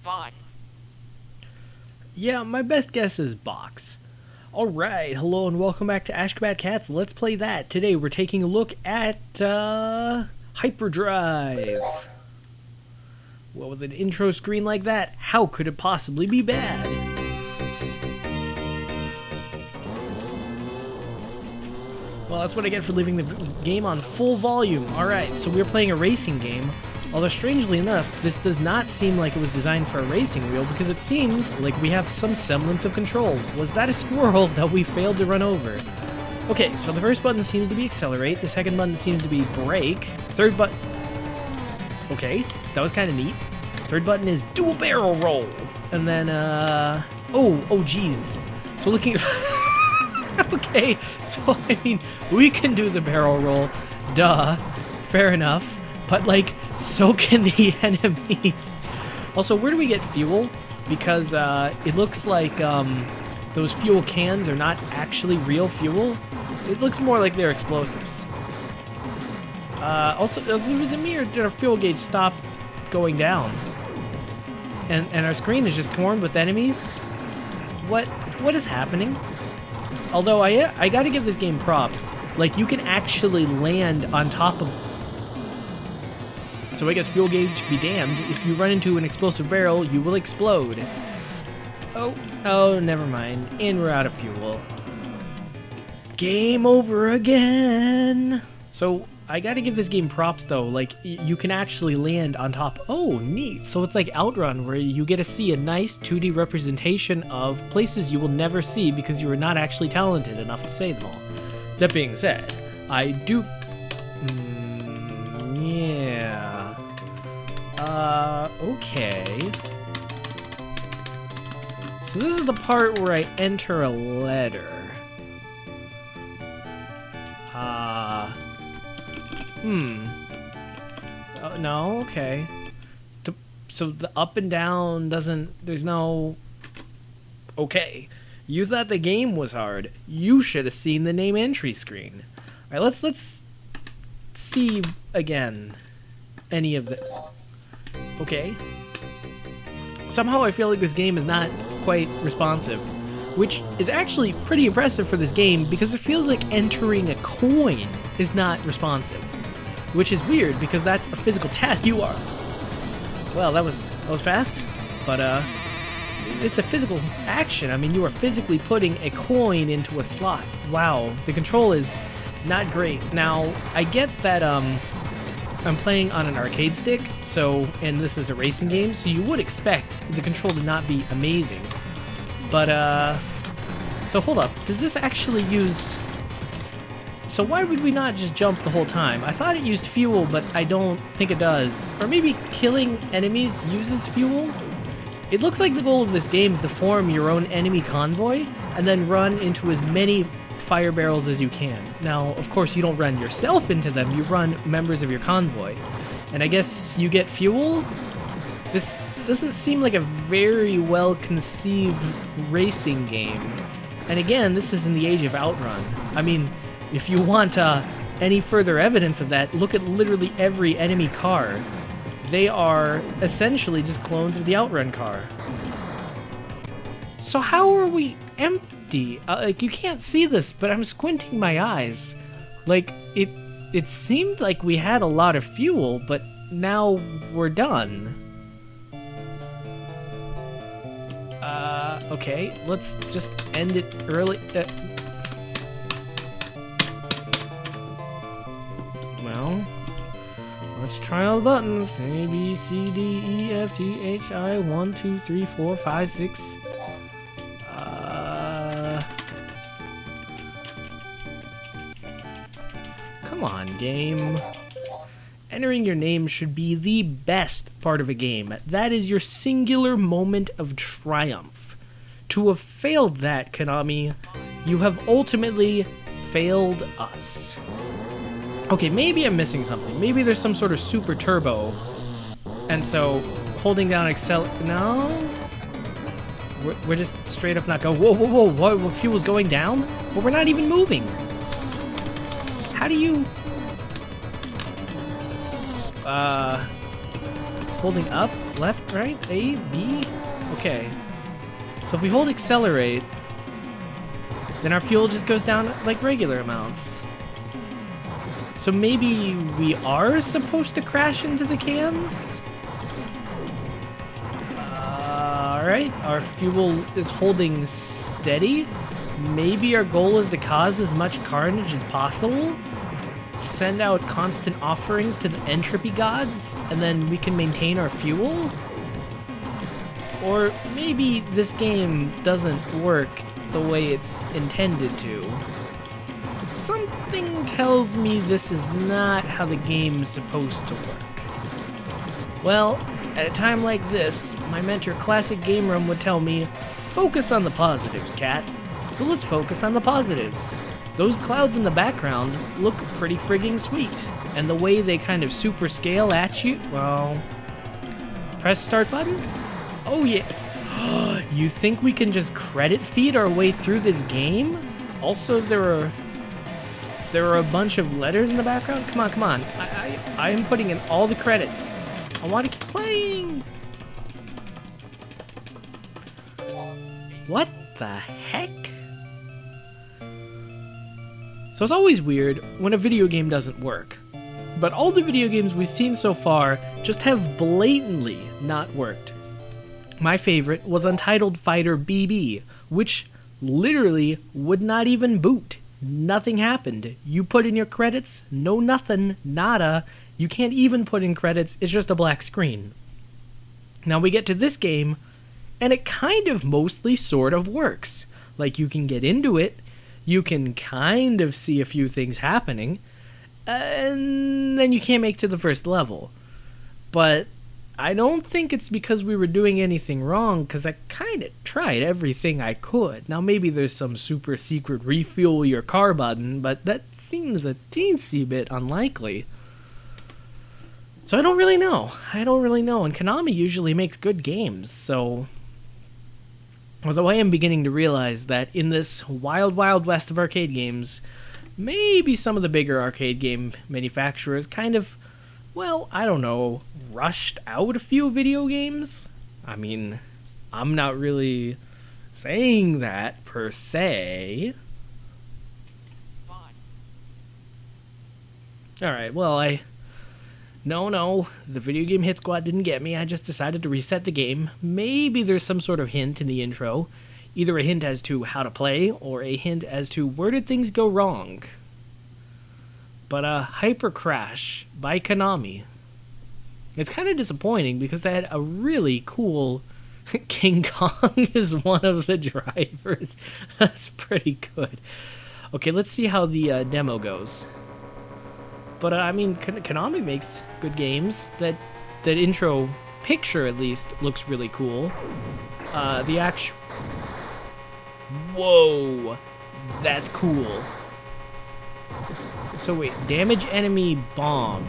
fun. Yeah, my best guess is box. Alright, hello and welcome back to Ashgabat Cats. Let's play that. Today we're taking a look at Hyperdrive. Well, with an intro screen like that, how could it possibly be bad? Well, that's what I get for leaving the game on full volume. Alright, so we're playing a racing game. Although, strangely enough, this does not seem like it was designed for a racing wheel because it seems like we have some semblance of control. Was that a squirrel that we failed to run over? Okay, so the first button seems to be accelerate, the second button seems to be brake, third button... Okay, that was kind of neat. Third button is do a barrel roll. And then, oh geez. So looking... Okay, so I mean, we can do the barrel roll, duh, fair enough, but like, so can the enemies. Also, where do we get fuel? Because it looks like those fuel cans are not actually real fuel. It looks more like they're explosives. Also, was it me or did our fuel gauge stop going down? And our screen is just swarmed with enemies? What is happening? Although I gotta give this game props. Like, you can actually land on top of... So I guess fuel gauge be damned. If you run into an explosive barrel, you will explode. Oh, never mind. And we're out of fuel. Game over again! So, I gotta give this game props though. Like, you can actually land on top. Oh, neat. So it's like Outrun, where you get to see a nice 2D representation of places you will never see because you are not actually talented enough to say them all. That being said, I do... yeah... okay. So this is the part where I enter a letter. Oh, no, okay. So the up and down doesn't... There's no... Okay. You thought the game was hard. You should have seen the name entry screen. Alright, let's see again any of the... Okay. Somehow I feel like this game is not quite responsive, which is actually pretty impressive for this game because it feels like entering a coin is not responsive, which is weird because that's a physical task. You are... Well, that was fast, but it's a physical action. I mean, you are physically putting a coin into a slot. Wow, the control is not great. Now, I get that I'm playing on an arcade stick, and this is a racing game, so you would expect the control to not be amazing. But, so hold up, does this actually use... So why would we not just jump the whole time? I thought it used fuel, but I don't think it does. Or maybe killing enemies uses fuel? It looks like the goal of this game is to form your own enemy convoy, and then run into as many fire barrels as you can. Now, of course, you don't run yourself into them, you run members of your convoy. And I guess you get fuel? This doesn't seem like a very well-conceived racing game. And again, this is in the age of Outrun. I mean, if you want any further evidence of that, look at literally every enemy car. They are essentially just clones of the Outrun car. So how are we empty? Like, you can't see this, but I'm squinting my eyes. Like, it seemed like we had a lot of fuel, but now we're done. Okay, let's just end it early. Well, let's try all the buttons. A, B, C, D, E, F, G, H, I, 1, 2, 3, 4, 5, 6. Come on, game. Entering your name should be the best part of a game. That is your singular moment of triumph. To have failed that, Konami, you have ultimately failed us. Okay, maybe I'm missing something. Maybe there's some sort of super turbo. And so, holding down no? We're just straight up not going. Whoa, what fuel's going down? But we're not even moving. How do you... Holding up? left, right, A, B? Okay. So if we hold accelerate, then our fuel just goes down like regular amounts. So maybe we are supposed to crash into the cans? Alright, our fuel is holding steady. Maybe our goal is to cause as much carnage as possible? Send out constant offerings to the entropy gods, and then we can maintain our fuel? Or maybe this game doesn't work the way it's intended to. Something tells me this is not how the game's supposed to work. Well, at a time like this, my mentor Classic Game Room would tell me, focus on the positives, Cat. So let's focus on the positives. Those clouds in the background look pretty frigging sweet. And the way they kind of super scale at you, well... Press start button? Oh yeah. You think we can just credit feed our way through this game? Also, there are a bunch of letters in the background? Come on, come on. I am putting in all the credits. I want to keep playing. What the heck? So it's always weird when a video game doesn't work. But all the video games we've seen so far just have blatantly not worked. My favorite was Untitled Fighter BB, which literally would not even boot. Nothing happened. You put in your credits, no nothing, nada. You can't even put in credits, it's just a black screen. Now we get to this game, and it kind of mostly sort of works. Like, you can get into it, you can kind of see a few things happening, and then you can't make to the first level. But I don't think it's because we were doing anything wrong, because I kind of tried everything I could. Now maybe there's some super secret refuel your car button, but that seems a teensy bit unlikely. So I don't really know. And Konami usually makes good games, so... Although I am beginning to realize that in this wild, wild west of arcade games, maybe some of the bigger arcade game manufacturers kind of, well, I don't know, rushed out a few video games? I mean, I'm not really saying that per se. Alright, well, No, the video game hit squad didn't get me. I just decided to reset the game. Maybe there's some sort of hint in the intro. Either a hint as to how to play, or a hint as to where did things go wrong. But Hyper Crash by Konami. It's kind of disappointing because they had a really cool... King Kong is one of the drivers. That's pretty good. Okay, let's see how the demo goes. But I mean, Konami makes good games. That intro picture, at least, looks really cool. The actual... Whoa! That's cool. So wait, damage enemy bomb.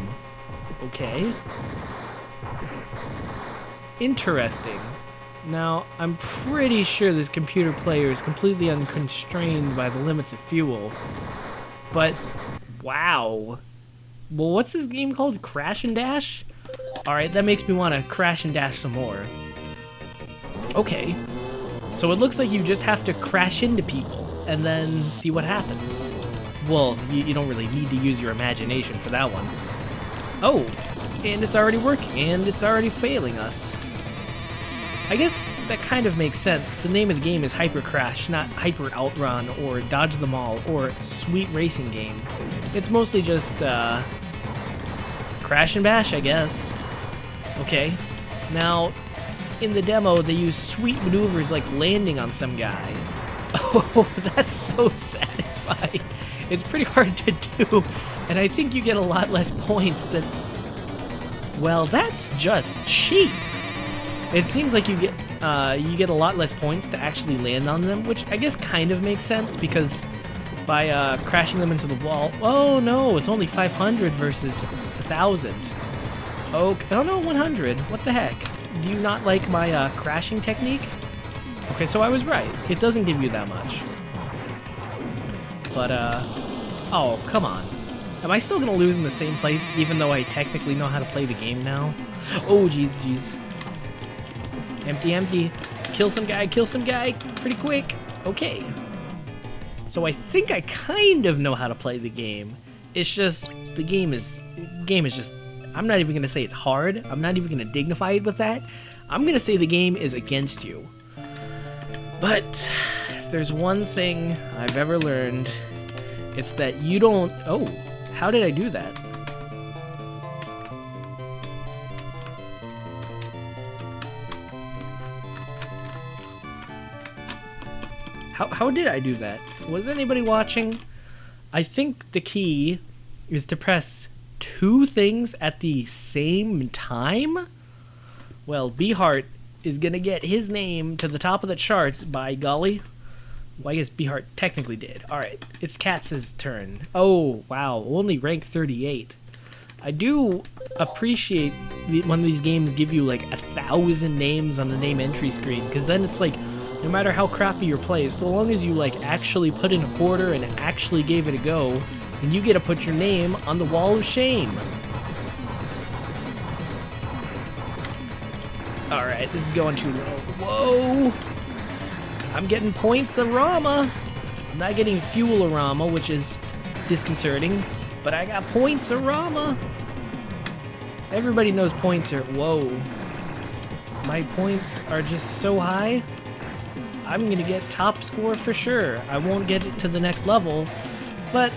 Okay. Interesting. Now, I'm pretty sure this computer player is completely unconstrained by the limits of fuel. But, wow. Well, what's this game called? Crash and Dash? Alright, that makes me want to crash and dash some more. Okay. So it looks like you just have to crash into people and then see what happens. Well, you don't really need to use your imagination for that one. Oh, and it's already working, and it's already failing us. I guess that kind of makes sense, because the name of the game is Hyper Crash, not Hyper Outrun, or Dodge them All, or Sweet Racing Game. It's mostly just, crash and bash, I guess. Okay. Now, in the demo, they use sweet maneuvers like landing on some guy. Oh, that's so satisfying. It's pretty hard to do, and I think you get a lot less points than... Well, that's just cheap. It seems like you get a lot less points to actually land on them, which I guess kind of makes sense, because by crashing them into the wall... Oh no, it's only 500 versus 1,000. Okay, oh no, 100. What the heck? Do you not like my crashing technique? Okay, so I was right. It doesn't give you that much. But, oh, come on. Am I still gonna lose in the same place, even though I technically know how to play the game now? Oh, jeez. Empty, empty. Kill some guy pretty quick. Okay. So I think I kind of know how to play the game. It's just, the game is just, I'm not even going to say it's hard. I'm not even going to dignify it with that. I'm going to say the game is against you. But if there's one thing I've ever learned, it's that you don't... Oh, how did I do that? How did I do that? Was anybody watching? I think the key is to press 2 things at the same time? Well, Beehart is gonna get his name to the top of the charts, by golly. Well, I guess Beehart technically did. Alright, it's Katz's turn. Oh, wow, only rank 38. I do appreciate when these games give you like 1,000 names on the name entry screen, because then it's like, no matter how crappy your play, so long as you like actually put in a quarter and actually gave it a go, then you get to put your name on the wall of shame. Alright, this is going too low. Whoa! I'm getting points-a-rama. I'm not getting fuel-a-rama, which is disconcerting, but I got points-a-rama. Everybody knows points are... Whoa. My points are just so high. I'm gonna get top score for sure. I won't get it to the next level, but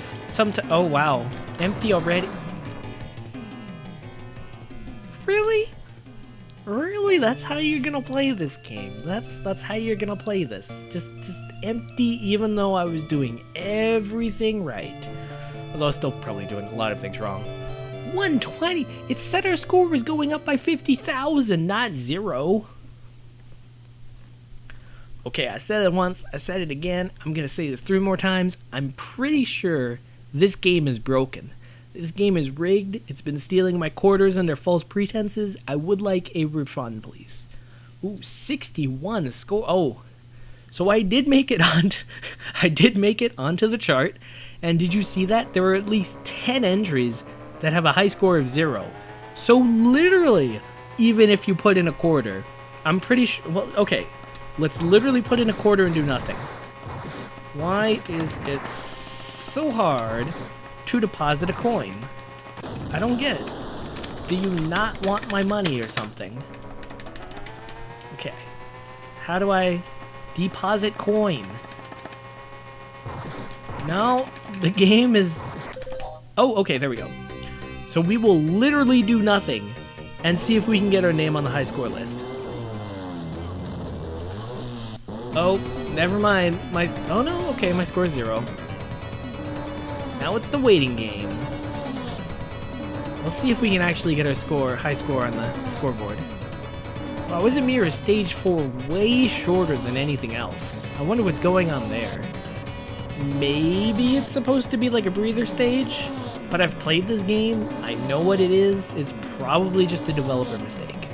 oh wow, empty already. Really? Really? That's how you're gonna play this game? That's how you're gonna play this? Just empty, even though I was doing everything right. Although I was still probably doing a lot of things wrong. 120. It said our score was going up by 50,000, not 0. Okay, I said it once, I said it again, I'm gonna say this 3 more times. I'm pretty sure this game is broken. This game is rigged, it's been stealing my quarters under false pretenses. I would like a refund, please. Ooh, 61 score. Oh, so I did make it onto the chart, and did you see that? There were at least 10 entries that have a high score of 0. So literally, even if you put in a quarter, I'm pretty sure, well, okay. Let's literally put in a quarter and do nothing. Why is it so hard to deposit a coin? I don't get it. Do you not want my money or something? Okay. How do I deposit coin? No, the game is... Oh, okay, there we go. So we will literally do nothing and see if we can get our name on the high score list. Oh, never mind. Oh no, okay, my score's 0. Now it's the waiting game. Let's see if we can actually get our high score on the scoreboard. Wow, isn't Mirror Stage 4 way shorter than anything else? I wonder what's going on there. Maybe it's supposed to be like a breather stage, but I've played this game. I know what it is. It's probably just a developer mistake.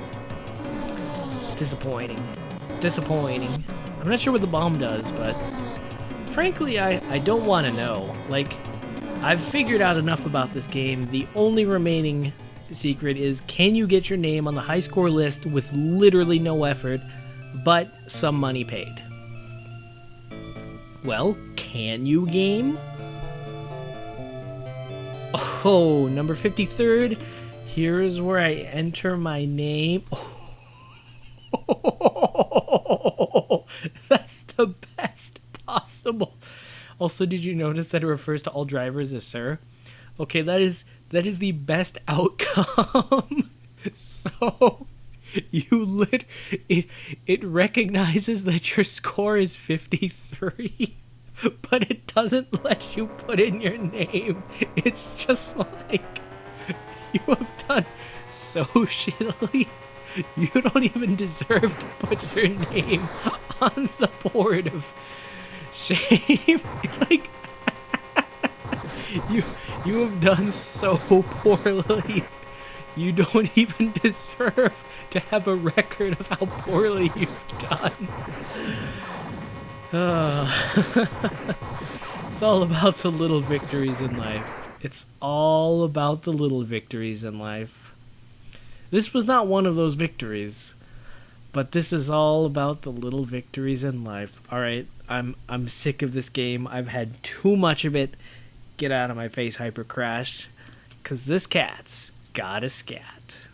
Disappointing. Disappointing. I'm not sure what the bomb does, but frankly, I don't want to know. Like, I've figured out enough about this game. The only remaining secret is, can you get your name on the high score list with literally no effort, but some money paid? Well, can you, game? Oh, number 53rd. Here's where I enter my name. Oh, that's the best possible. Also, did you notice that it refers to all drivers as sir? Okay, that is the best outcome. So, it recognizes that your score is 53, but it doesn't let you put in your name. It's just like, you have done so shittily. You don't even deserve to put your name on the board of shame. Like, you have done so poorly. You don't even deserve to have a record of how poorly you've done. It's all about the little victories in life. It's all about the little victories in life. This was not one of those victories, But this is all about the little victories in life. All right, I'm sick of this game. I've had too much of it. Get out of my face, Hyper Crash, cause this cat's got a scat.